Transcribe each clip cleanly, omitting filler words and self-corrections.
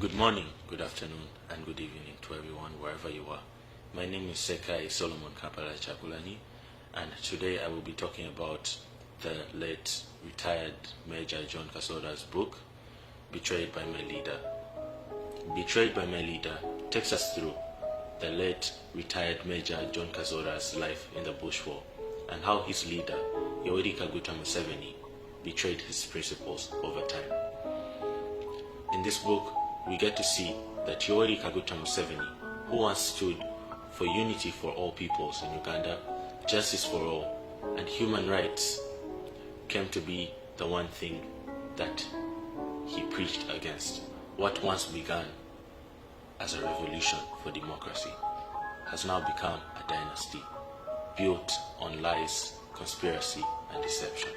Good morning, good afternoon, and good evening to everyone wherever you are. My name is Sekai Solomon Kampala Chapulani, and today I will be talking about the late retired Major John Kazora's book, Betrayed by My Leader. Betrayed by My Leader takes us through the late retired Major John Kazora's life in the Bush War and how his leader, Yoweri Kaguta Museveni, betrayed his principles over time. In this book, we get to see that Yoweri Kaguta Museveni, who once stood for unity for all peoples in Uganda, justice for all, and human rights, came to be the one thing that he preached against. What once began as a revolution for democracy has now become a dynasty built on lies, conspiracy, and deception.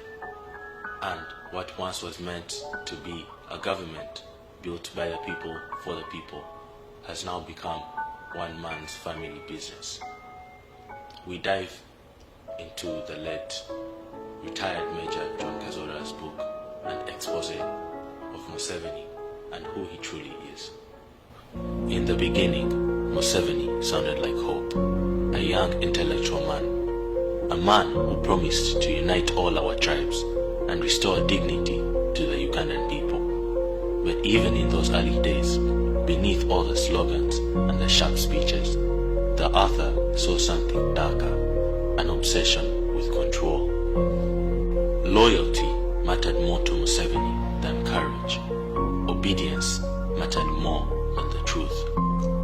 And what once was meant to be a government built by the people for the people has now become one man's family business. We dive into the late retired Major John Kazora's book and expose of Museveni and who he truly is. In the beginning, Museveni sounded like hope, a young intellectual man, a man who promised to unite all our tribes and restore dignity to the Ugandan people. But even in those early days, beneath all the slogans and the sharp speeches, the author saw something darker, an obsession with control. Loyalty mattered more to Museveni than courage. Obedience mattered more than the truth.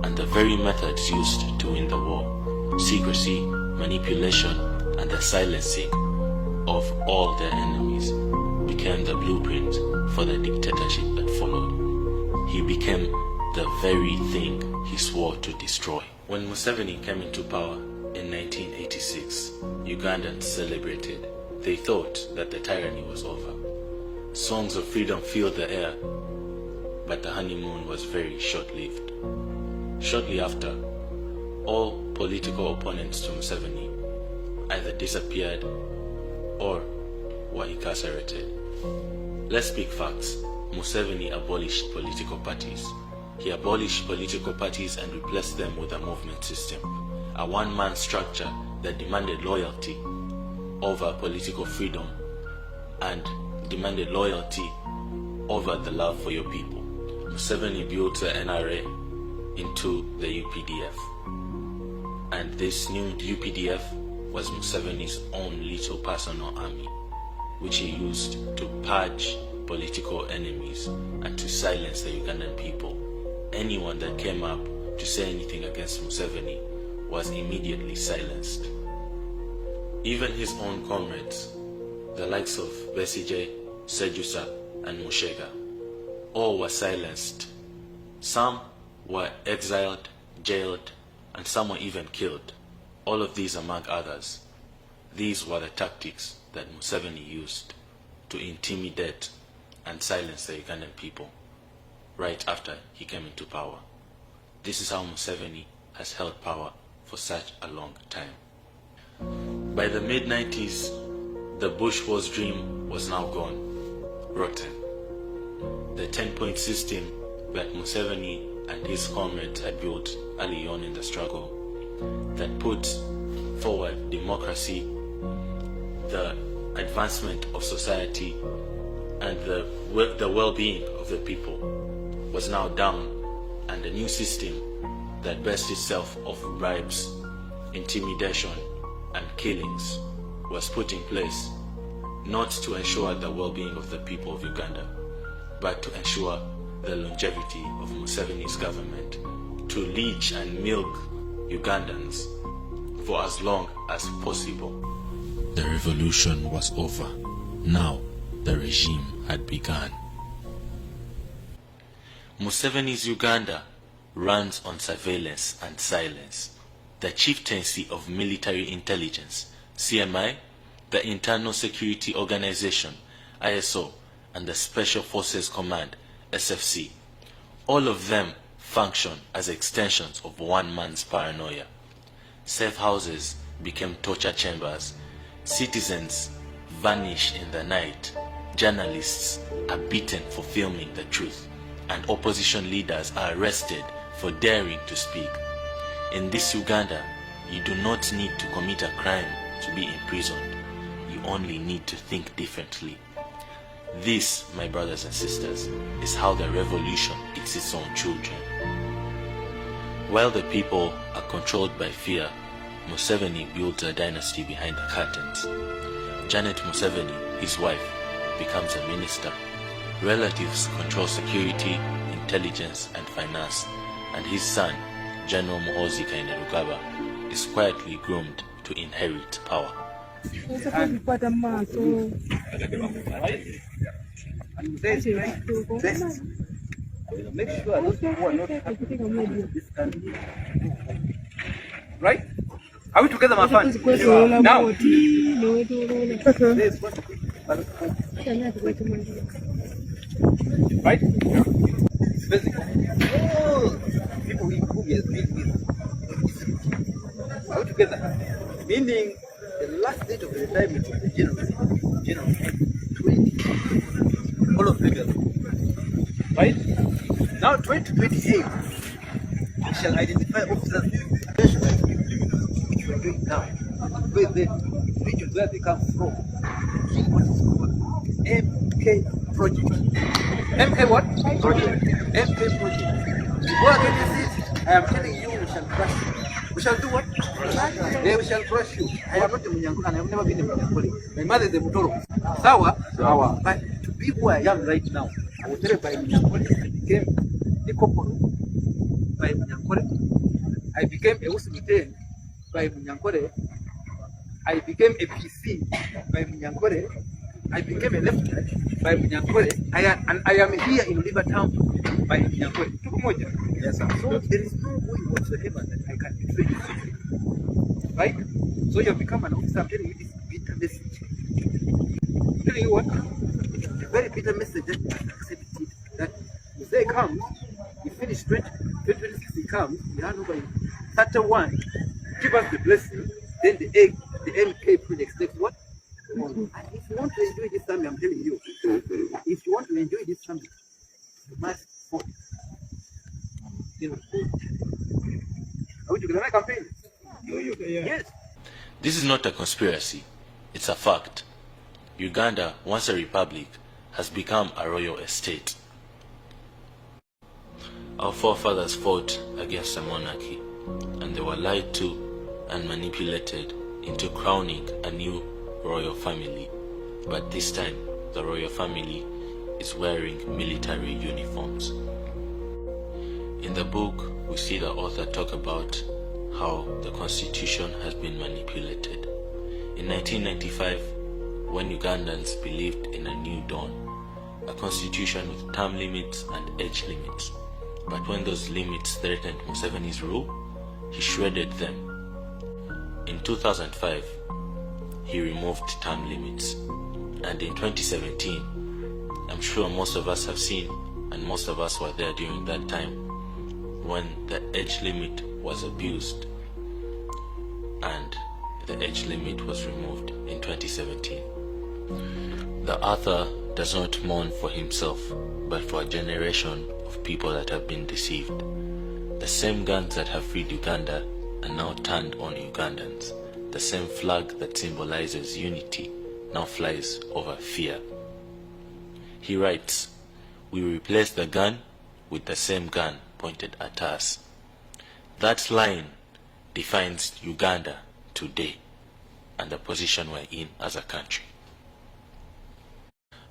And the very methods used to win the war, secrecy, manipulation, and the silencing of all their enemies, became the blueprint for the dictatorship that followed. He became the very thing he swore to destroy. When Museveni came into power in 1986, Ugandans celebrated. They thought that the tyranny was over. Songs of freedom filled the air, but the honeymoon was very short-lived. Shortly after, all political opponents to Museveni either disappeared or were incarcerated. Let's speak facts. Museveni abolished political parties. He abolished political parties and replaced them with a movement system, a one-man structure that demanded loyalty over political freedom and demanded loyalty over the love for your people. Museveni built the NRA into the UPDF, and this new UPDF was Museveni's own little personal army, which he used to purge political enemies and to silence the Ugandan people. Anyone that came up to say anything against Museveni was immediately silenced. Even his own comrades, the likes of Besigye, Sejusa, and Mushega, all were silenced. Some were exiled, jailed, and some were even killed. All of these among others. These were the tactics that Museveni used to intimidate and silence the Ugandan people right after he came into power. This is how Museveni has held power for such a long time. By the mid-90s, the Bush Wars dream was now gone, rotten. The 10-point system that Museveni and his comrades had built early on in the struggle that put forward democracy, the advancement of society, and the well-being of the people was now down, and a new system that based itself off bribes, intimidation, and killings was put in place, not to ensure the well-being of the people of Uganda, but to ensure the longevity of Museveni's government, to leech and milk Ugandans for as long as possible. The revolution was over. Now the regime had begun. Museveni's Uganda runs on surveillance and silence. The Chieftaincy of Military Intelligence, CMI, the Internal Security Organization, ISO, and the Special Forces Command, SFC, all of them function as extensions of one man's paranoia. Safe houses became torture chambers. Citizens vanish in the night. Journalists are beaten for filming the truth. and opposition leaders are arrested for daring to speak. In this Uganda, you do not need to commit a crime to be imprisoned. You only need to think differently. This, my brothers and sisters, is how the revolution picks its own children. While the people are controlled by fear, Museveni builds a dynasty behind the curtains. Janet Museveni, his wife, becomes a minister. Relatives control security, intelligence, and finance, and his son, General Muhoozi Kainerugaba, is quietly groomed to inherit power. Make sure those people are not happy in this country. Right? Are we together, my friend? Now. Right? It's basically all people who he has been with. Are we together? Meaning the last date of the retirement of the general 20. All of them. Right? Now 2028, we shall identify officers which we are doing now. Where the regions where they come from. What is called MK project. MK what? Project. MK project. Go against it. I am telling you, we shall crush you. We shall do what? We shall crush you. I am not a Munyankole. I have never been a Munyankole. My mother is a Mutoro. Sawa. But to be who I am right now, I was there by Munyankole. I became a corporal by Munyankole. I became a Usumite by Munyankole. I became a PC by Munyankole. I became a lieutenant by Munyankole. And I am here in Rivertown by Munyankole. Yes, sir. So there is no way whatsoever that I can betray you. Right? So you have become an officer. I'm telling you this bitter message. I'm telling you what? It's a very bitter message that you have accepted it. That if they come, we finish 2026, he comes, we hand over in 31, give us the blessing, then the MK project takes what? And if you want to enjoy this summit, I'm telling you, if you want to enjoy this summit, you must vote. Are we together in a campaign? Yes. This is not a conspiracy, it's a fact. Uganda, once a republic, has become a royal estate. Our forefathers fought against a monarchy, and they were lied to and manipulated into crowning a new royal family. But this time, the royal family is wearing military uniforms. In the book, we see the author talk about how the constitution has been manipulated. In 1995, when Ugandans believed in a new dawn, a constitution with term limits and age limits. But when those limits threatened Museveni's rule, he shredded them. In 2005, he removed term limits. And in 2017, I'm sure most of us have seen, and most of us were there during that time, when the age limit was abused and the age limit was removed in 2017. The author does not mourn for himself, but for a generation of people that have been deceived. The same guns that have freed Uganda are now turned on Ugandans. The same flag that symbolizes unity now flies over fear. He writes, "We replace the gun with the same gun pointed at us." That line defines Uganda today and the position we're in as a country.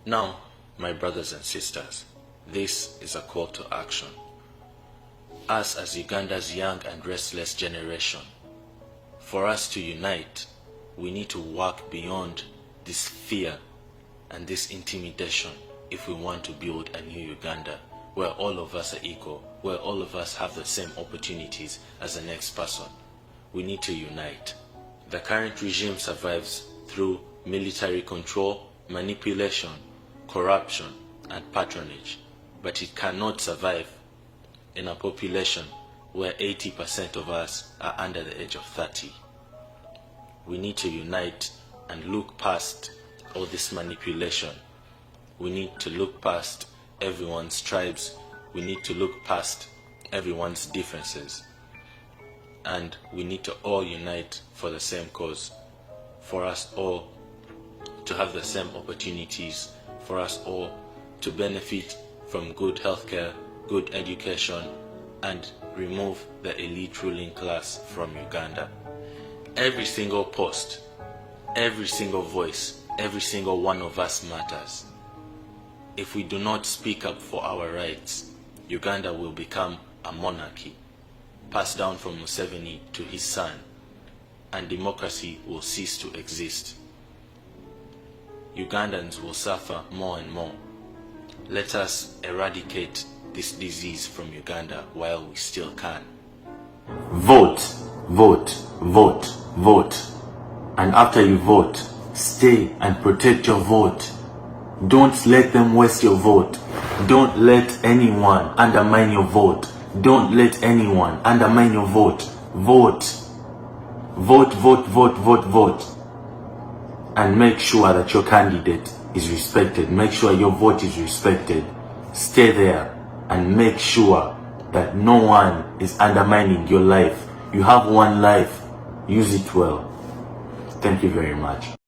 Now, my brothers and sisters, this is a call to action. Us as Uganda's young and restless generation, for us to unite, we need to work beyond this fear and this intimidation if we want to build a new Uganda where all of us are equal, where all of us have the same opportunities as the next person. We need to unite. The current regime survives through military control, manipulation, corruption, and patronage, but it cannot survive in a population where 80% of us are under the age of 30. We need to unite and look past all this manipulation. We need to look past everyone's tribes we need to look past everyone's differences, and we need to all unite for the same cause, for us all to have the same opportunities, for us all to benefit from good healthcare, good education, and remove the elite ruling class from Uganda. Every single post, every single voice, every single one of us matters. If we do not speak up for our rights, Uganda will become a monarchy, passed down from Museveni to his son, and democracy will cease to exist. Ugandans will suffer more and more. Let us eradicate this disease from Uganda while we still can. Vote, vote, vote, vote. And after you vote, stay and protect your vote. Don't let them waste your vote. Don't let anyone undermine your vote. Don't let anyone undermine your vote. Vote. Vote, vote, vote, vote, vote. And make sure that your candidate is respected. Make sure your vote is respected. Stay there and make sure that no one is undermining your life. You have one life. Use it well. Thank you very much.